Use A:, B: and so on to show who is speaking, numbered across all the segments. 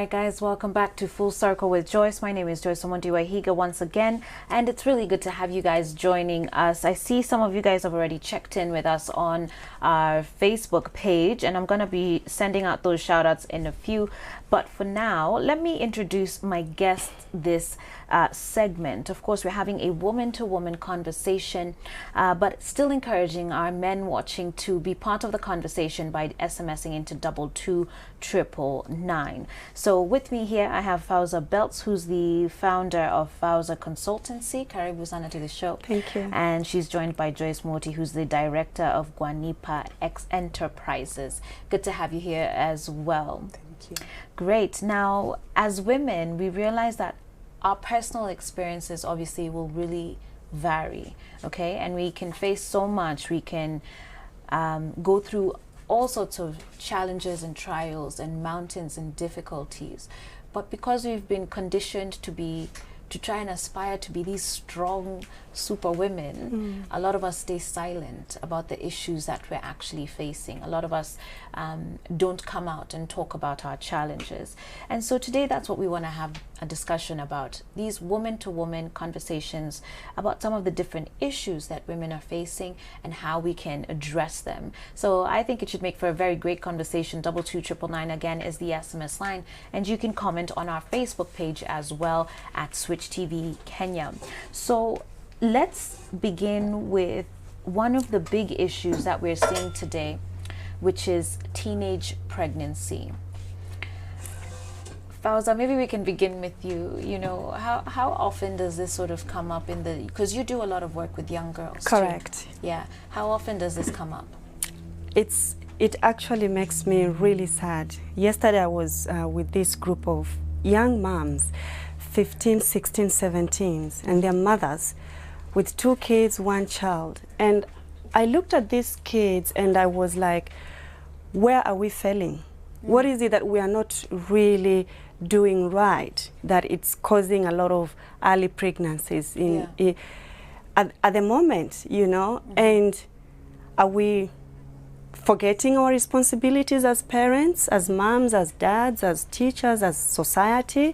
A: right, guys, welcome back to Full Circle with Joyce. My name is Joyce Omondiwahiga once again, and it's really good to have you guys joining us. I see some of you guys have already checked in with us on our Facebook page, and I'm going to be sending out those shout outs in a few. But for now, let me introduce my guest this segment. Of course, we're having a woman-to-woman conversation, but still encouraging our men watching to be part of the conversation by SMSing into 22999. So with me here, I have Fauza Beltz, who's the founder of Fauza Consultancy. Karibu sana to the show.
B: Thank you.
A: And she's joined by Joyce Moti, who's the director of Guanipa X Enterprises. Good to have you here as well.
B: Thank you.
A: Great. Now, as women, we realize that our personal experiences obviously will really vary, okay? And we can face so much. We can go through all sorts of challenges and trials and mountains and difficulties. But because we've been conditioned to try and aspire to be these strong super women, a lot of us stay silent about the issues that we're actually facing. A lot of us don't come out and talk about our challenges. And so today that's what we want to have a discussion about, these woman-to-woman conversations about some of the different issues that women are facing and how we can address them. So I think it should make for a very great conversation. 22999 again is the SMS line, and you can comment on our Facebook page as well at Switch TV Kenya. So let's begin with one of the big issues that we're seeing today, which is teenage pregnancy. Fauza, maybe we can begin with you. You know, how often does this sort of come up in the, because you do a lot of work with young girls.
B: Correct.
A: Too. Yeah. How often does this come up?
B: It actually makes me really sad. Yesterday I was with this group of young moms, 15, 16, 17s, and their mothers with 2 kids, 1 child. And I looked at these kids and I was like, where are we failing? What is it that we are not really doing right, that it's causing a lot of early pregnancies at the moment, you know? And are we forgetting our responsibilities as parents, as moms, as dads, as teachers, as society?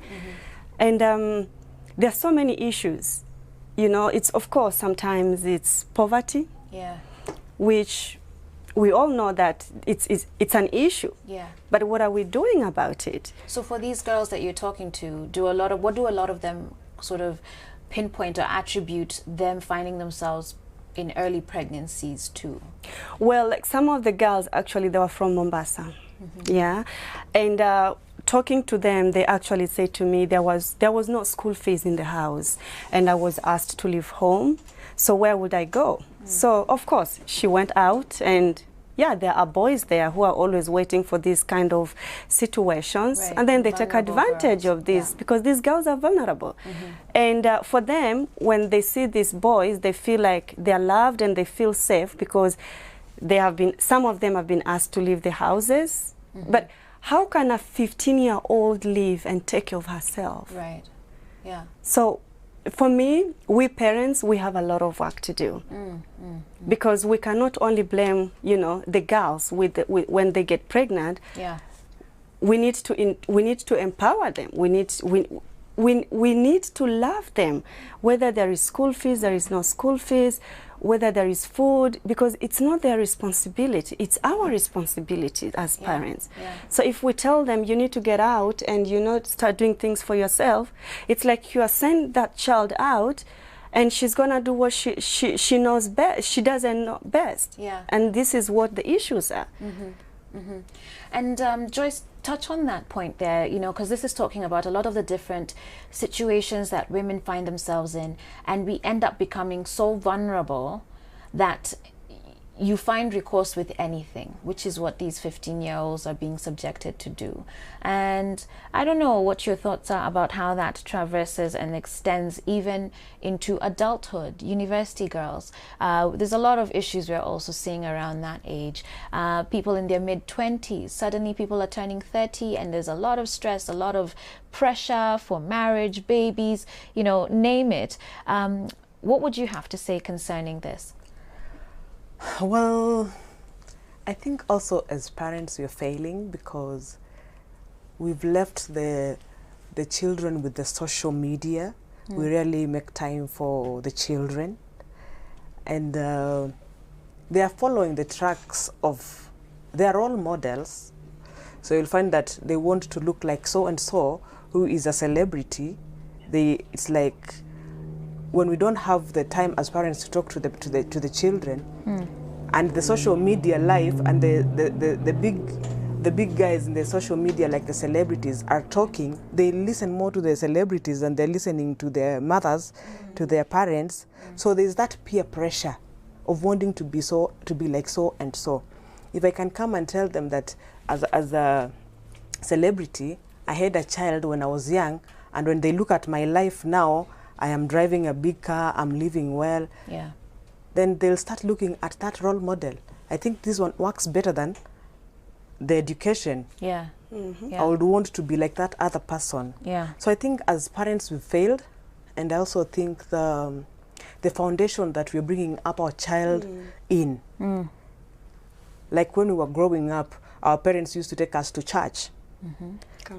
B: And there are so many issues. You know, it's, of course, sometimes it's poverty, which we all know that it's an issue. Yeah. But what are we doing about it?
A: So for these girls that you're talking to, what do a lot of them sort of pinpoint or attribute them finding themselves in early pregnancies to?
B: Well, like some of the girls, actually, they were from Mombasa. Yeah. And talking to them, they actually said to me there was no school fees in the house, and I was asked to leave home. So where would I go? So of course she went out, and yeah, there are boys there who are always waiting for these kind of situations, and then they take advantage of this because these girls are vulnerable. And for them, when they see these boys, they feel like they're loved and they feel safe because some of them have been asked to leave the houses. But how can a 15-year-old live and take care of herself?
A: Right. Yeah.
B: So for me, we parents, we have a lot of work to do because we cannot only blame, you know, the girls when they get pregnant. Yeah. We need to empower them. We need to love them, whether there is school fees, there is no school fees, whether there is food, because it's not their responsibility, it's our responsibility as parents. So if we tell them you need to get out and, you know, start doing things for yourself, it's like you are sending that child out and she's gonna do what she knows best, she doesn't know best. Yeah. And this is what the issues are.
A: And Joyce, touch on that point there, you know, because this is talking about a lot of the different situations that women find themselves in, and we end up becoming so vulnerable that you find recourse with anything, which is what these 15-year-olds are being subjected to do. And I don't know what your thoughts are about how that traverses and extends even into adulthood, university girls. There's a lot of issues we're also seeing around that age. People in their mid-20s, suddenly people are turning 30 and there's a lot of stress, a lot of pressure for marriage, babies, you know, name it. What would you have to say concerning this?
C: Well, I think also as parents we're failing because we've left the children with the social media. We rarely make time for the children, and they are following the tracks of their role models. So you'll find that they want to look like so and so, who is a celebrity. It's like when we don't have the time as parents to talk to the children, and the social media life and the big guys in the social media, like the celebrities, are talking, they listen more to the celebrities than they're listening to their mothers, to their parents. So there's that peer pressure of wanting to be like so and so. If I can come and tell them that as a celebrity, I had a child when I was young, and when they look at my life now, I am driving a big car, I'm living well, then they'll start looking at that role model. I think this one works better than the education.
A: Yeah.
C: I would want to be like that other person. So I think as parents we've failed, and I also think the foundation that we're bringing up our child in. Like when we were growing up, our parents used to take us to church.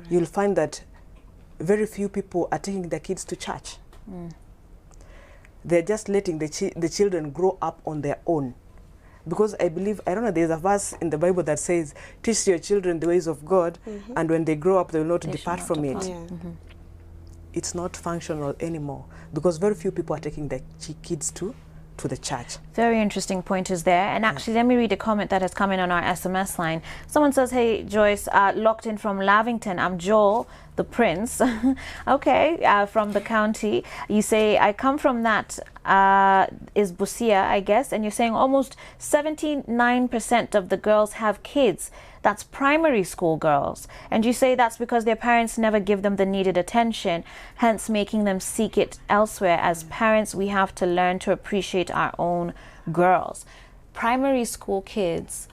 C: You'll find that very few people are taking their kids to church. They're just letting the children grow up on their own. Because I believe, I don't know, there's a verse in the Bible that says, teach your children the ways of God, and when they grow up, they will not depart from it. It's not functional anymore, because very few people are taking their kids to the church.
A: Very interesting pointers there. And actually, let me read a comment that has come in on our SMS line. Someone says, hey, Joyce, locked in from Lavington. I'm Joel, the prince. Okay, from the county. You say, I come from that, is Busia, I guess. And you're saying almost 79% of the girls have kids. That's primary school girls. And you say that's because their parents never give them the needed attention, hence making them seek it elsewhere. As parents, we have to learn to appreciate our own girls. Primary school kids,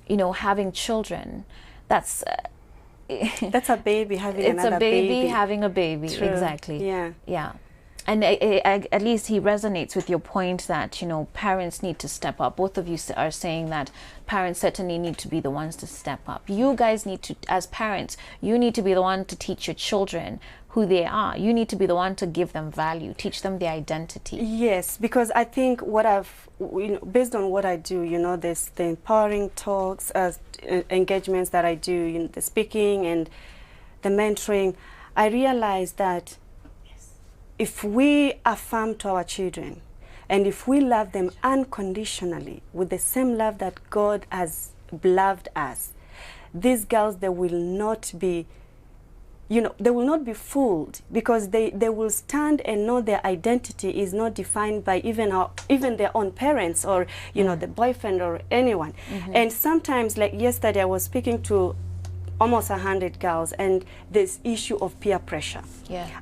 A: you know, having children, that's
B: a baby having another baby.
A: It's a baby having a baby.
B: True.
A: Exactly.
B: Yeah.
A: And at least he resonates with your point that, you know, parents need to step up. Both of you are saying that parents certainly need to be the ones to step up. You guys need to, as parents, you need to be the one to teach your children who they are. You need to be the one to give them value, teach them their identity.
B: Yes, because I think based on what I do, you know, there's the empowering talks, engagements that I do, you know, the speaking and the mentoring, I realize that if we affirm to our children, and if we love them unconditionally with the same love that God has loved us, these girls, they will not be, you know, they will not be fooled, because they will stand and know their identity is not defined by even their own parents or, you know, the boyfriend or anyone. And sometimes, like yesterday, I was speaking to almost 100 girls, and this issue of peer pressure.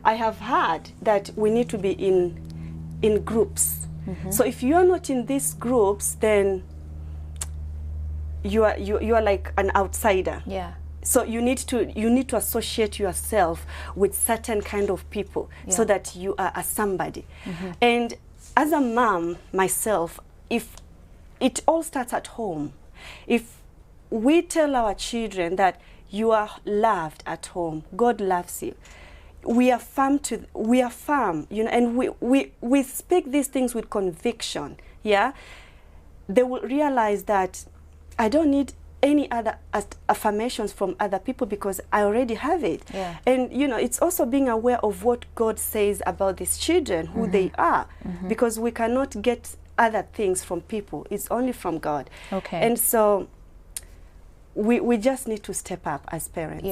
B: I have heard that we need to be in groups. So if you are not in these groups, then you are like an outsider. So you need to associate yourself with certain kind of people so that you are a somebody. And as a mom myself, if it all starts at home, if we tell our children that you are loved at home, God loves you, we affirm, you know, and we speak these things with conviction, they will realize that I don't need any other affirmations from other people because I already have it. And, you know, it's also being aware of what God says about these children, who they are, because we cannot get other things from people. It's only from God. And so we just need to step up as parents.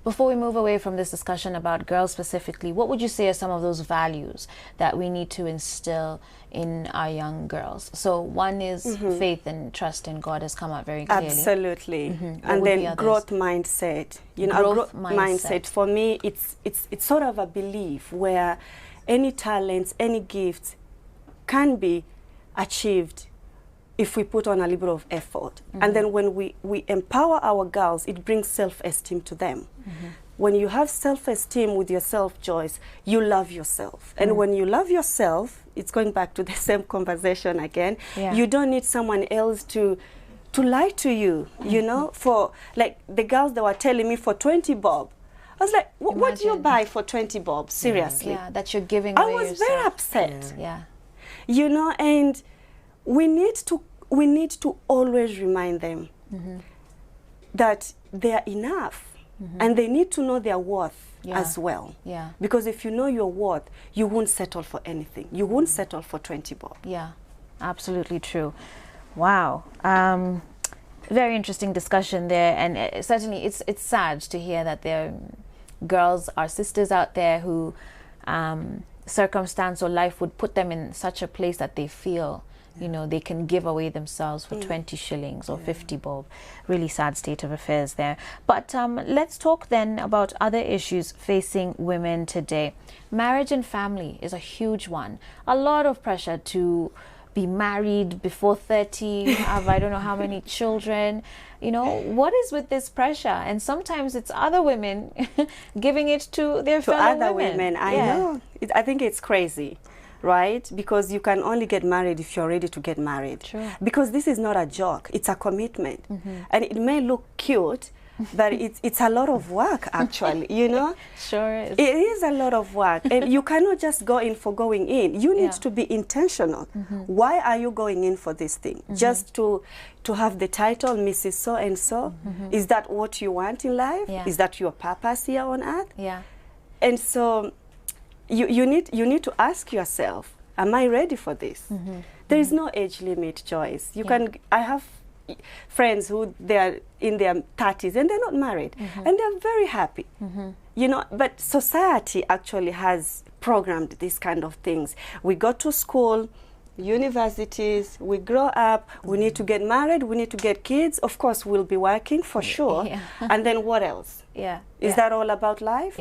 A: Before we move away from this discussion about girls specifically, what would you say are some of those values that we need to instill in our young girls? So one is faith and trust in God has come out very clearly.
B: Absolutely. And then growth mindset. You know, a growth mindset for me, it's sort of a belief where any talents, any gifts can be achieved if we put on a little bit of effort. And then when we empower our girls, it brings self-esteem to them. When you have self-esteem with yourself, Joyce, you love yourself. And when you love yourself, it's going back to the same conversation again. You don't need someone else to lie to you, you know. For like the girls that were telling me for 20 bob, I was like, what do you
A: Imagine.
B: buy for 20 bob? Seriously.
A: Yeah, that you're giving
B: I
A: away
B: was
A: yourself.
B: very upset.
A: Yeah.
B: You know, and we need to always remind them that they are enough, and they need to know their worth as well.
A: Yeah.
B: Because if you know your worth, you won't settle for anything. You won't settle for 20 bob.
A: Yeah, absolutely true. Wow. Very interesting discussion there, and certainly it's sad to hear that there are girls, our sisters out there who circumstance or life would put them in such a place that they feel, you know, they can give away themselves for 20 shillings or 50 bob. Really sad state of affairs there. But let's talk then about other issues facing women today. Marriage and family is a huge one. A lot of pressure to be married before 30, have I don't know how many children. You know, what is with this pressure? And sometimes it's other women giving it to their fellow
B: other
A: women.
B: I know. I think it's crazy, right? Because you can only get married if you're ready to get married.
A: True.
B: Because this is not a joke, it's a commitment. And it may look cute, but it's a lot of work, actually, you know?
A: Sure is.
B: It is a lot of work, and you cannot just go in for going in. You need to be intentional. Why are you going in for this thing? Just to have the title, Mrs. So-and-so? Is that what you want in life?
A: Yeah.
B: Is that your purpose here on earth?
A: Yeah.
B: And so you need to ask yourself, am I ready for this? There is no age limit, Joyce. I have friends who they are in their 30s and they're not married, and they're very happy. You know, but society actually has programmed these kind of things. We go to school, universities, we grow up, we need to get married, we need to get kids. Of course, we'll be working for sure. And then what else? Is that all about life?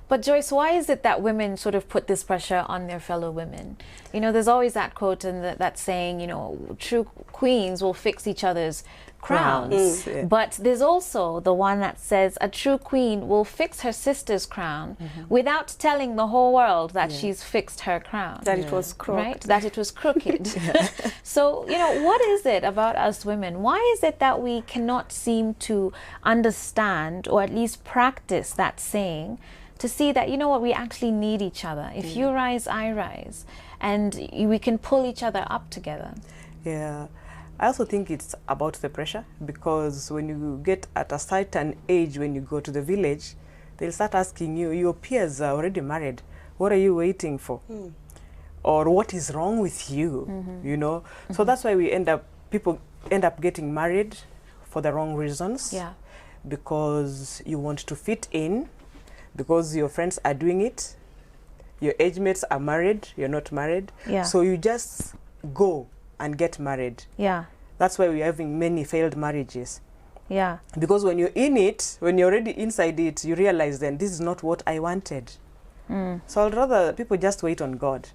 A: But Joyce, why is it that women sort of put this pressure on their fellow women? You know, there's always that quote and that saying, you know, true queens will fix each other's crowns. But there's also the one that says a true queen will fix her sister's crown without telling the whole world that she's fixed her crown.
B: That it was crooked.
A: Right? That it was crooked. So, you know, what is it about us women? Why is it that we cannot seem to understand or at least practice that saying to see that, you know what, we actually need each other. If you rise, I rise. And we can pull each other up together.
C: Yeah. I also think it's about the pressure, because when you get at a certain age, when you go to the village, they'll start asking you, your peers are already married. What are you waiting for? Or what is wrong with you? You know? So that's why people end up getting married for the wrong reasons. Because you want to fit in, because your friends are doing it, your age mates are married, you're not married. So you just go and get married. That's why we're having many failed marriages. Because when you're in it, when you're already inside it, you realize then this is not what I wanted. So I'd rather people just wait on God.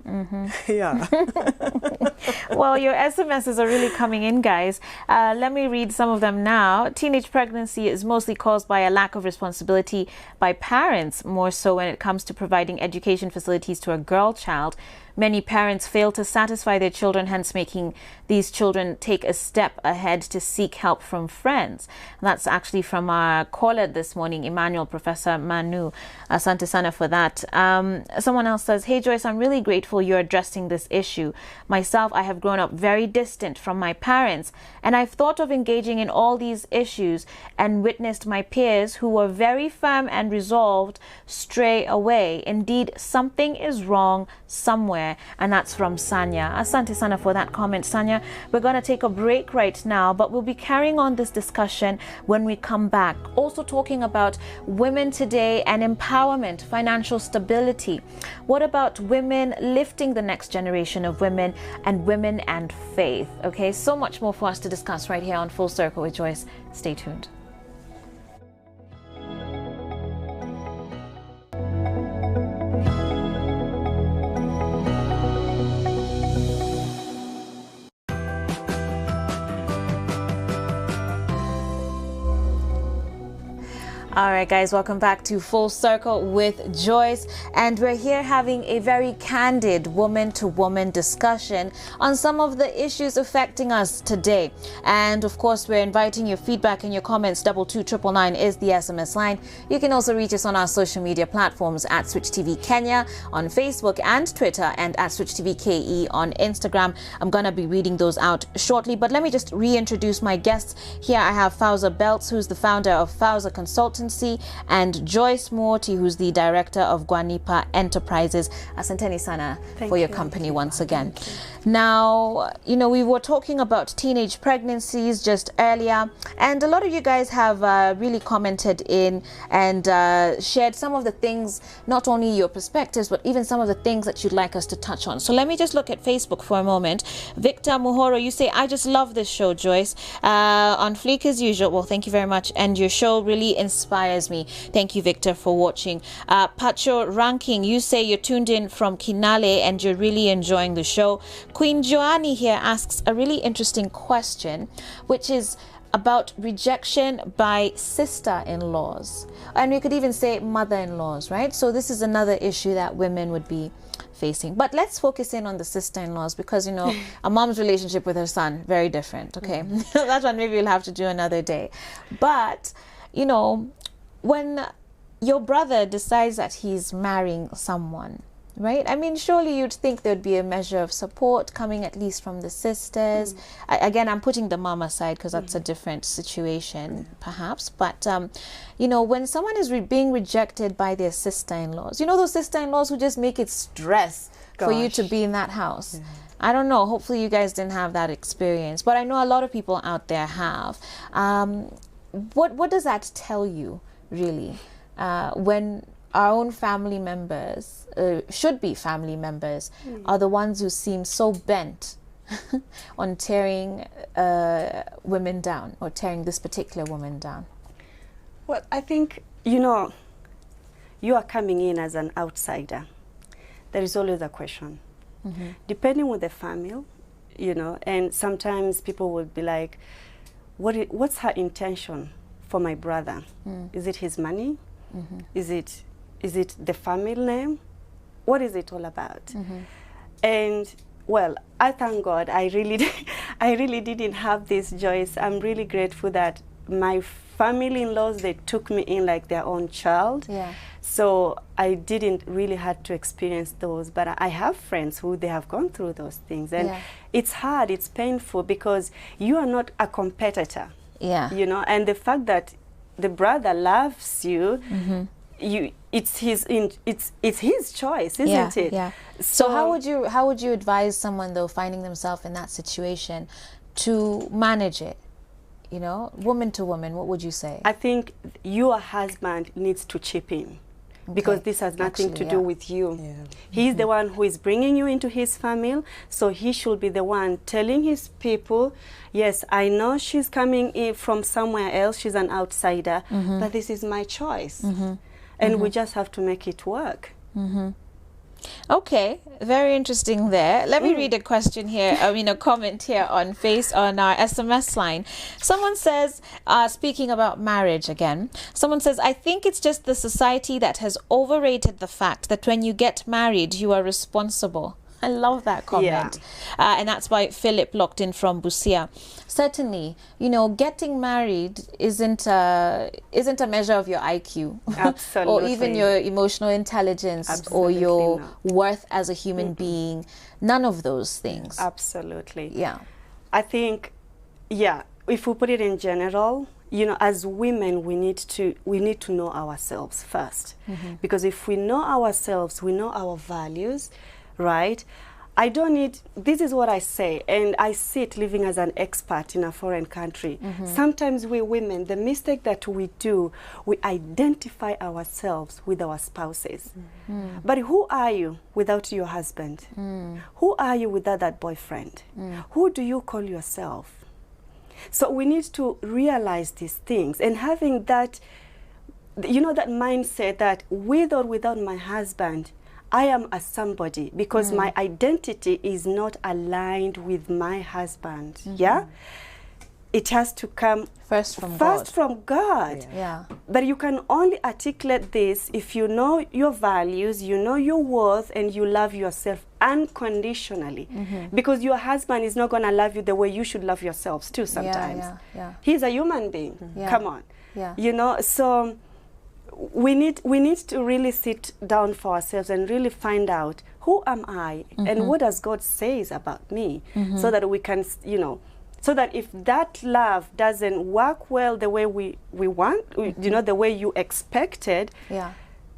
A: Well, your SMSs are really coming in, guys. Let me read some of them now. Teenage pregnancy is mostly caused by a lack of responsibility by parents, more so when it comes to providing education facilities to a girl child. Many parents fail to satisfy their children, hence making these children take a step ahead to seek help from friends. And that's actually from our caller this morning, Emmanuel, Professor Manu. Asante sana for that. Someone else says, hey Joyce, I'm really grateful you're addressing this issue. Myself, I have grown up very distant from my parents, and I've thought of engaging in all these issues and witnessed my peers who were very firm and resolved stray away. Indeed, something is wrong somewhere. And that's from Sanya. Asante sana for that comment, Sanya. We're going to take a break right now, but we'll be carrying on this discussion when we come back. Also talking about women today and empowerment, financial stability. What about women lifting the next generation of women and women and faith? Okay, so much more for us to discuss right here on Full Circle with Joyce. Stay tuned. All right, guys, welcome back to Full Circle with Joyce. And we're here having a very candid woman-to-woman discussion on some of the issues affecting us today. And of course, we're inviting your feedback and your comments. 22999 is the SMS line. You can also reach us on our social media platforms at Switch TV Kenya on Facebook and Twitter, and at Switch TV KE on Instagram. I'm going to be reading those out shortly, but let me just reintroduce my guests. Here I have Fauza Beltz, who's the founder of Fauza Consultancy, and Joyce Morty, who's the director of Guanipa Enterprises. Asanteni sana for your company once again. Now, you know, we were talking about teenage pregnancies just earlier, and a lot of you guys have really commented in and shared some of the things, not only your perspectives, but even some of the things that you'd like us to touch on. So let me just look at Facebook for a moment. Victor Muhoro, you say, I just love this show, Joyce. On fleek as usual. Well, thank you very much. And your show really inspires me. Thank you, Victor, for watching. Pacho Ranking, you say you're tuned in from Kinale and you're really enjoying the show. Queen Joannie here asks a really interesting question, which is about rejection by sister-in-laws. And we could even say mother-in-laws, right? So this is another issue that women would be facing. But let's focus in on the sister-in-laws, because, you know, a mom's relationship with her son, very different, okay? That one maybe we'll have to do another day. But, you know, when your brother decides that he's marrying someone, right? I mean, surely you'd think there'd be a measure of support coming at least from the sisters. Again, I'm putting the mom aside because that's a different situation, perhaps. But, you know, when someone is being rejected by their sister-in-laws, you know, those sister-in-laws who just make it stress for you to be in that house. I don't know. Hopefully you guys didn't have that experience. But I know a lot of people out there have. What does that tell you, really, when our own family members, should be family members, are the ones who seem so bent on tearing women down, or tearing this particular woman down?
B: Well, I think, you know, you are coming in as an outsider. There is always a question. Depending on the family, you know, and sometimes people will be like, what's her intention for my brother? Is it his money? Is it the family name? What is it all about? And well, I thank God I really didn't have this, Joyce. I'm really grateful that my family-in-laws, they took me in like their own child. So I didn't really have to experience those, but I have friends who they have gone through those things, and it's hard, it's painful, because you are not a competitor. You know, and the fact that the brother loves you, it's his choice, isn't it?
A: So how would you advise someone, though, finding themselves in that situation, to manage it? You know, woman to woman, what would you say?
B: I think your husband needs to chip in, because this has nothing to do with you. He's the one who is bringing you into his family, so he should be the one telling his people, yes, I know she's coming in from somewhere else, she's an outsider, but this is my choice. And we just have to make it work.
A: Okay, very interesting there. Let me read a question here, a comment here on our SMS line. Someone says, speaking about marriage again, someone says, I think it's just the society that has overrated the fact that when you get married, you are responsible. I love that comment. And that's by Philip locked in from Busia. Certainly, you know, getting married isn't a measure of your IQ. Or even your emotional intelligence, or your worth as a human being. None of those things.
B: Absolutely. I think, if we put it in general, you know, as women, we need to know ourselves first. Because if we know ourselves, we know our values, right? I don't need, this is what I say, and I see it living as an expat in a foreign country. Sometimes we women, the mistake that we do, we identify ourselves with our spouses. But who are you without your husband? Who are you without that boyfriend? Who do you call yourself? So we need to realize these things, and having that, you know, that mindset that with or without my husband, I am a somebody, because my identity is not aligned with my husband. it has to come
A: First from
B: God.
A: Yeah.
B: But you can only articulate this if you know your values, you know your worth, and you love yourself unconditionally. Because your husband is not going to love you the way you should love yourselves too sometimes.
A: Yeah.
B: He's a human being.
A: Yeah.
B: Come on.
A: Yeah.
B: You know, so we need to really sit down for ourselves and really find out, who am I and what does God says about me, so that we can, you know, so that if that love doesn't work well the way we want, you know, the way you expected,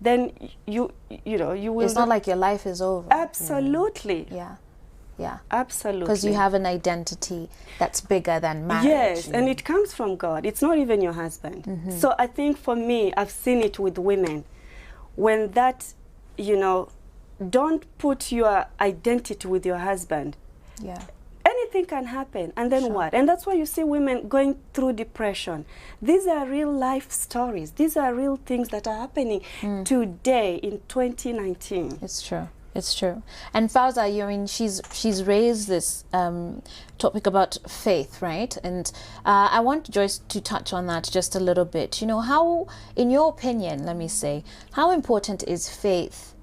B: then you know, you will.
A: It's not like your life is over.
B: Absolutely.
A: Yeah.
B: Absolutely.
A: Because you have an identity that's bigger than marriage.
B: Yes, and it comes from God. It's not even your husband. So I think for me, I've seen it with women. When that, you know, don't put your identity with your husband.
A: Yeah.
B: Anything can happen. And then what? And that's why you see women going through depression. These are real life stories. These are real things that are happening today in 2019.
A: It's true. It's true. And Fauza, I mean, she's raised this topic about faith, right? And I want Joyce to touch on that just a little bit. You know, how, in your opinion, let me say, how important is faith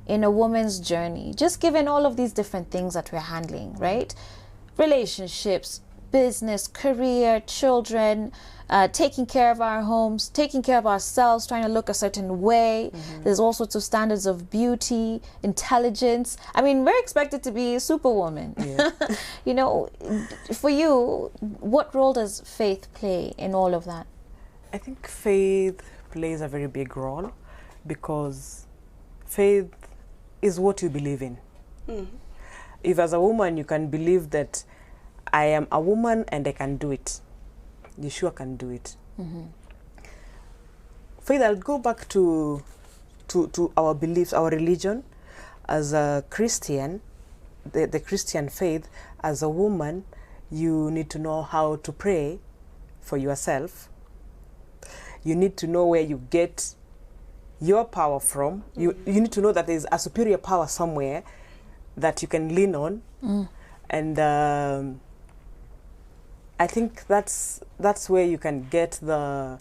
A: in a woman's journey? Just given all of these different things that we're handling, right? Relationships, business, career, children, taking care of our homes, taking care of ourselves, trying to look a certain way. There's all sorts of standards of beauty, intelligence. I mean, we're expected to be superwoman. You know, for you, what role does faith play in all of that?
C: I think faith plays a very big role, because faith is what you believe in. If as a woman you can believe that I am a woman and I can do it, you sure can do it. Faith, I'll go back to our beliefs, our religion. As a Christian, the Christian faith, as a woman, you need to know how to pray for yourself. You need to know where you get your power from. You need to know that there's a superior power somewhere that you can lean on. And I think that's where you can get the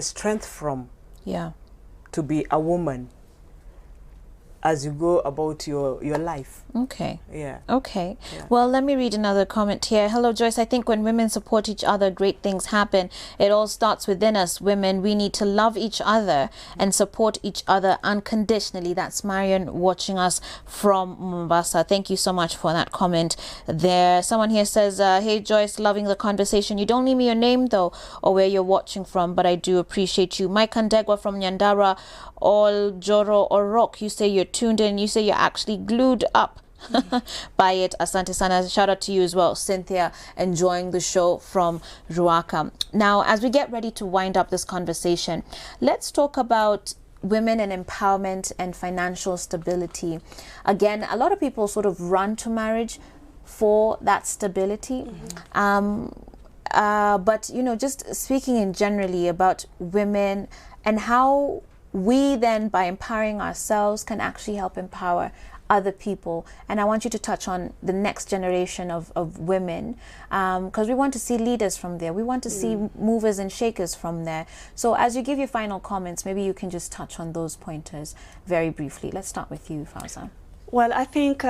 C: strength from. To be a woman as you go about your life.
A: Okay.
C: Yeah.
A: Okay.
C: Yeah.
A: Well, let me read another comment here. Hello, Joyce. I think when women support each other, great things happen. It all starts within us. Women, we need to love each other and support each other unconditionally. That's Marion watching us from Mombasa. Thank you so much for that comment there. Someone here says, hey, Joyce, loving the conversation. You don't leave me your name, though, or where you're watching from, but I do appreciate you. Mike Kandegwa from Nyandara, All Joro or Rock. You say you're tuned in. You say you're actually glued up by it. Asante sana. Shout out to you as well, Cynthia, enjoying the show from Ruaka. Now, as we get ready to wind up this conversation, let's talk about women and empowerment and financial stability. Again, a lot of people sort of run to marriage for that stability. But, you know, just speaking in generally about women and how we then, by empowering ourselves, can actually help empower other people. And I want you to touch on the next generation of women, because we want to see leaders from there. We want to see movers and shakers from there. So as you give your final comments, maybe you can just touch on those pointers very briefly. Let's start with you, Fauza.
B: Well, I think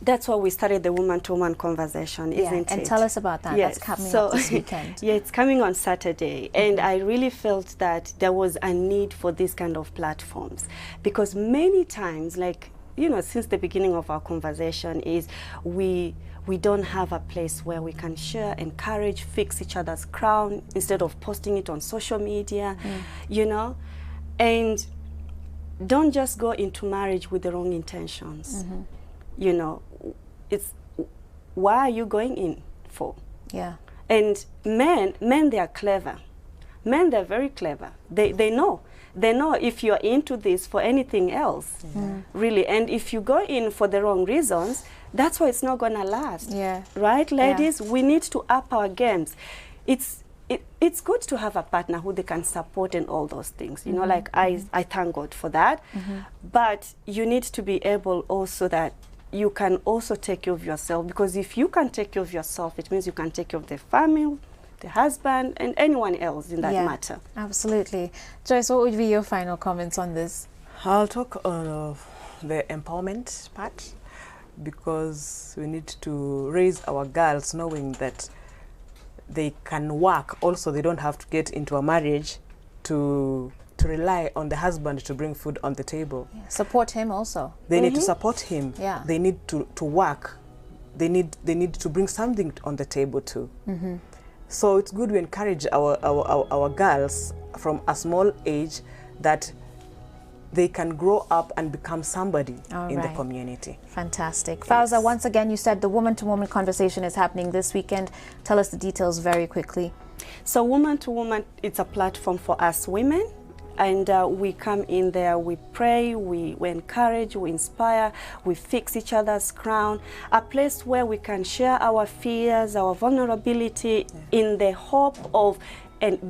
B: that's why we started the woman-to-woman conversation, isn't it?
A: And tell us about that.
B: Yes.
A: That's coming up this weekend.
B: Yeah, it's coming on Saturday. And I really felt that there was a need for this kind of platforms. Because many times, like, you know, since the beginning of our conversation is we don't have a place where we can share, encourage, fix each other's crown instead of posting it on social media, you know? And don't just go into marriage with the wrong intentions. You know, it's why are you going in for?
A: Yeah.
B: And men, they are clever. Men, they're very clever. They know. They know if you're into this for anything else, really. And if you go in for the wrong reasons, that's why it's not going to last.
A: Yeah.
B: Right, ladies? We need to up our games. It's good to have a partner who they can support and all those things. You know, like I thank God for that. But you need to be able also that you can also take care of yourself, because if you can take care of yourself, it means you can take care of the family, the husband, and anyone else in that matter.
A: Absolutely. Joyce, what would be your final comments on this?
C: I'll talk on the empowerment part, because we need to raise our girls knowing that they can work. Also, they don't have to get into a marriage to rely on the husband to bring food on the table.
A: Yeah. Support him also.
C: They need to support him.
A: Yeah.
C: They need to work. They need to bring something on the table too. So it's good we encourage our girls from a small age that they can grow up and become somebody in the community.
A: Fantastic. Fauza, once again, you said the woman-to-woman conversation is happening this weekend. Tell us the details very quickly.
B: So Woman to Woman, it's a platform for us women. And we come in there, we pray, we encourage, we inspire, we fix each other's crown. A place where we can share our fears, our vulnerability, in the hope of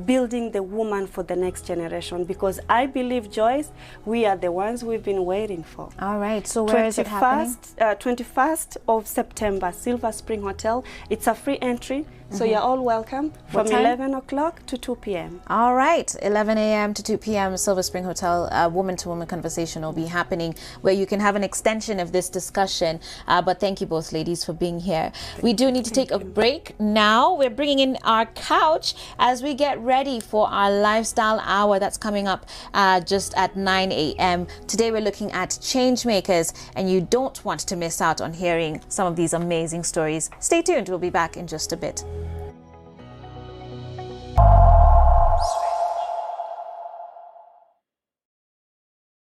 B: building the woman for the next generation. Because I believe, Joyce, we are the ones we've been waiting for.
A: All right, so where is it happening?
B: 21st of September, Silver Spring Hotel. It's a free entry. So you're all welcome from 11 o'clock to 2 p.m.
A: All right, 11 a.m. to 2 p.m. Silver Spring Hotel, woman-to-woman conversation will be happening, where you can have an extension of this discussion. But thank you both ladies for being here. We do need to take a break now. We're bringing in our couch as we get ready for our lifestyle hour that's coming up just at 9 a.m. Today we're looking at change makers, and you don't want to miss out on hearing some of these amazing stories. Stay tuned. We'll be back in just a bit.